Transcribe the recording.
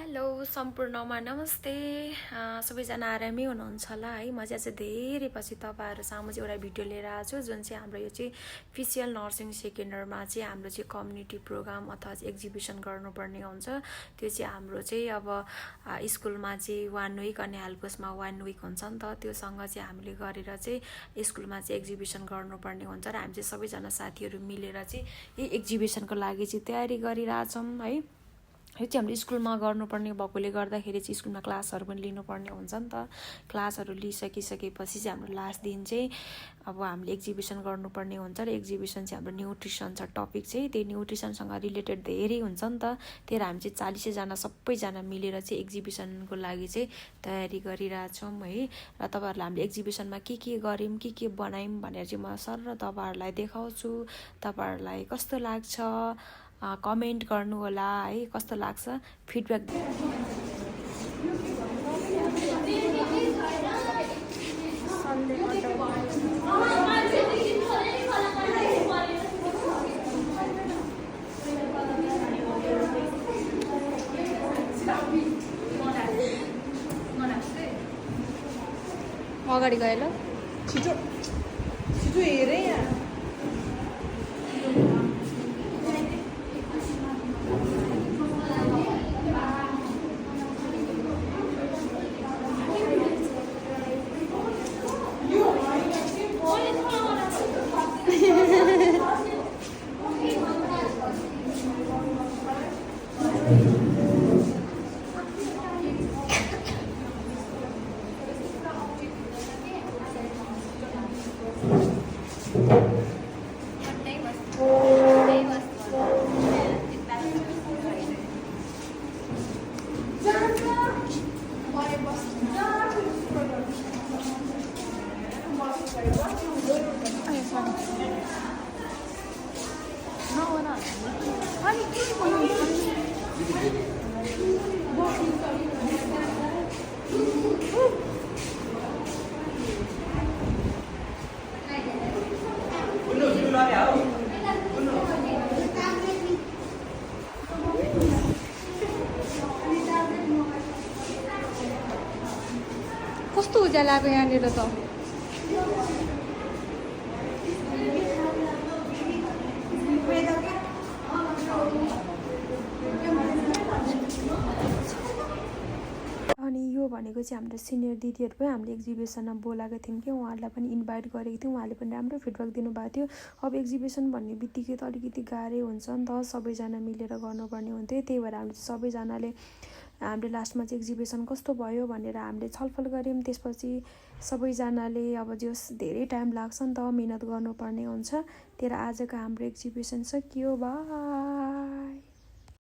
Hello सम्पूर्णमा नमस्ते। सबैजना आरामै हुनुहुन्छ होला है। म चाहिँ धेरै पछि तपाईँहरू सामु चाहिँ एउटा भिडियो लिएर आएको छु, जुन चाहिँ हाम्रो यो चाहिँ फिसियल नर्सिङ सेकेन्ड इयरमा चाहिँ हाम्रो चाहिँ कम्युनिटी प्रोग्राम अथवा एक्जिबिसन गर्नुपर्ने हुन्छ। त्यो चाहिँ हाम्रो चाहिँ अब स्कुलमा चाहिँ 1 विक अनि हेल्पसमा 1 विक हुन्छ नि त। त्योसँग चाहिँ हामीले गरेर चाहिँ स्कुलमा चाहिँ एक्जिबिसन गर्नुपर्ने हुन्छ र हामी चाहिँ सबैजना साथीहरू मिलेर चाहिँ यही एक्जिबिसनको लागि चाहिँ तयारी गरिरहेछौँ है। यो चाहिँ हाम्रो स्कुलमा गर्नुपर्ने भएकोले गर्दाखेरि चाहिँ स्कुलमा क्लासहरू पनि लिनुपर्ने हुन्छ नि त। क्लासहरू लिइसकिसकेपछि चाहिँ हाम्रो लास्ट दिन चाहिँ अब हामीले एक्जिबिसन गर्नुपर्ने हुन्छ र एक्जिबिसन चाहिँ हाम्रो न्युट्रिसन छ टपिक चाहिँ। त्यो न्युट्रिसनसँग रिलेटेड धेरै हुन्छ नि त। त्यही भएर हामी चाहिँ 40जना सबैजना मिलेर चाहिँ एक्जिबिसनको लागि चाहिँ तयारी गरिरहेछौँ है। र तपाईँहरूलाई हामीले एक्जिबिसनमा के गऱ्यौँ के बनायौँ भनेर चाहिँ म सर र तपाईँहरूलाई देखाउँछु। तपाईँहरूलाई कस्तो लाग्छ कमेन्ट गर्नु होला है, कस्तो लाग्छ फिडब्याक। अगाडि गए ल छिटो छिटो हेरेँ यहाँ। कस्तो उज्यालो आएको यहाँनिर त। अनि यो भनेको चाहिँ हाम्रो सिनियर दिदीहरू पनि हामीले एक्जिबिसनमा बोलाएको थियौँ कि उहाँहरूलाई पनि इन्भाइट गरेको थियौँ। उहाँले पनि राम्रो फिडब्याक दिनुभएको थियो। अब एक्जिबिसन भन्ने बित्तिकै त अलिकति गाह्रै हुन्छ नि त, सबैजना मिलेर गर्नुपर्ने हुन्थ्यो। त्यही भएर हामीले सबैजनाले हामीले लास्टमा चाहिँ एक्जिबिसन कस्तो भयो भनेर हामीले छलफल गऱ्यौँ। त्यसपछि सबैजनाले अब जस धेरै टाइम लाग्छ नि त, मिहिनेत गर्नुपर्ने हुन्छ। त्यही भएर आजको हाम्रो एक्जिबिसन सकियो। बाई।